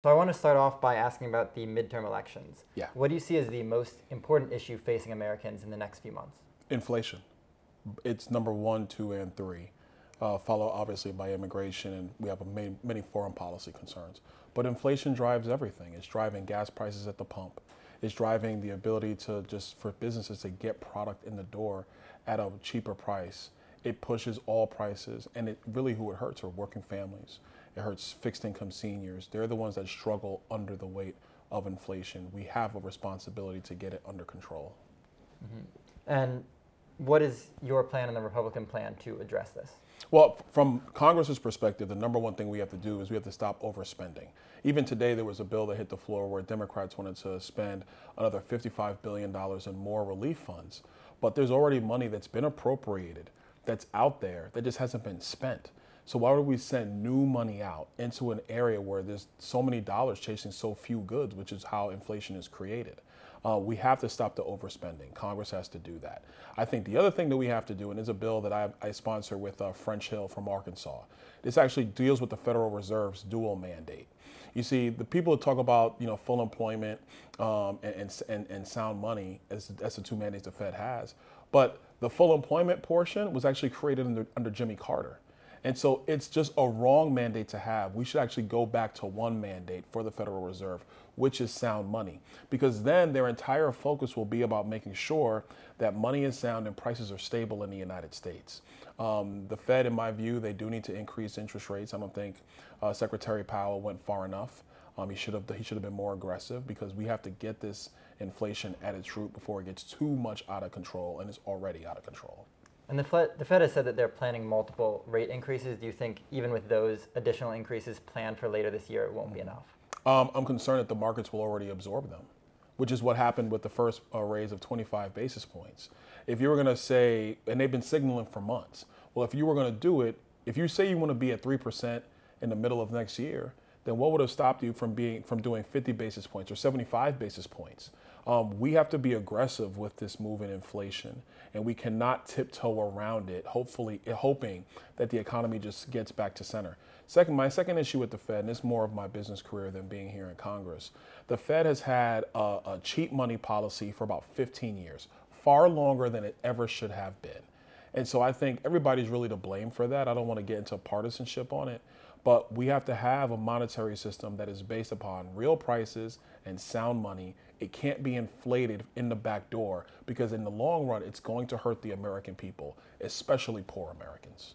So I want to start off by asking about the midterm elections. Yeah. What do you see as the most important issue facing Americans in the next few months? Inflation. It's number one, two, and three, followed obviously by immigration, and we have many foreign policy concerns. But inflation drives everything. It's driving gas prices at the pump. It's driving the ability to for businesses to get product in the door at a cheaper price. It pushes all prices, and who it hurts are working families. It hurts fixed income seniors. They're the ones that struggle under the weight of inflation. We have a responsibility to get it under control. And what is your plan and the Republican plan to address this? Well, from Congress's perspective, the number one thing we have to do is we have to stop overspending. Even today, there was a bill that hit the floor where Democrats wanted to spend another $55 billion in more relief funds. But there's already money that's been appropriated, that's out there, that just hasn't been spent. So why would we send new money out into an area where there's so many dollars chasing so few goods, which is how inflation is created? We have to stop the overspending. Congress has to do that. I think the other thing that we have to do, and it's a bill that I sponsor with French Hill from Arkansas, this actually deals with the Federal Reserve's dual mandate. You see, the people that talk about full employment and sound money as the two mandates the Fed has, but the full employment portion was actually created under Jimmy Carter. And so it's just a wrong mandate to have. We should actually go back to one mandate for the Federal Reserve, which is sound money, because then their entire focus will be about making sure that money is sound and prices are stable in the United States. The Fed, in my view, they do need to increase interest rates. I don't think Secretary Powell went far enough. He should have been more aggressive, because we have to get this inflation at its root before it gets too much out of control, and it's already out of control. And the Fed has said that they're planning multiple rate increases. Do you think even with those additional increases planned for later this year, it won't be enough? I'm concerned that the markets will already absorb them, which is what happened with the first raise of 25 basis points. If you were going to say, and they've been signaling for months, well, if you were going to do it, if you say you want to be at 3% in the middle of next year, then what would have stopped you from doing 50 basis points or 75 basis points? We have to be aggressive with this move in inflation, and we cannot tiptoe around it, hoping that the economy just gets back to center. My second issue with the Fed, and it's more of my business career than being here in Congress, the Fed has had a cheap money policy for about 15 years, far longer than it ever should have been. And so I think everybody's really to blame for that. I don't want to get into partisanship on it, but we have to have a monetary system that is based upon real prices and sound money. It can't be inflated in the back door, because in the long run, it's going to hurt the American people, especially poor Americans.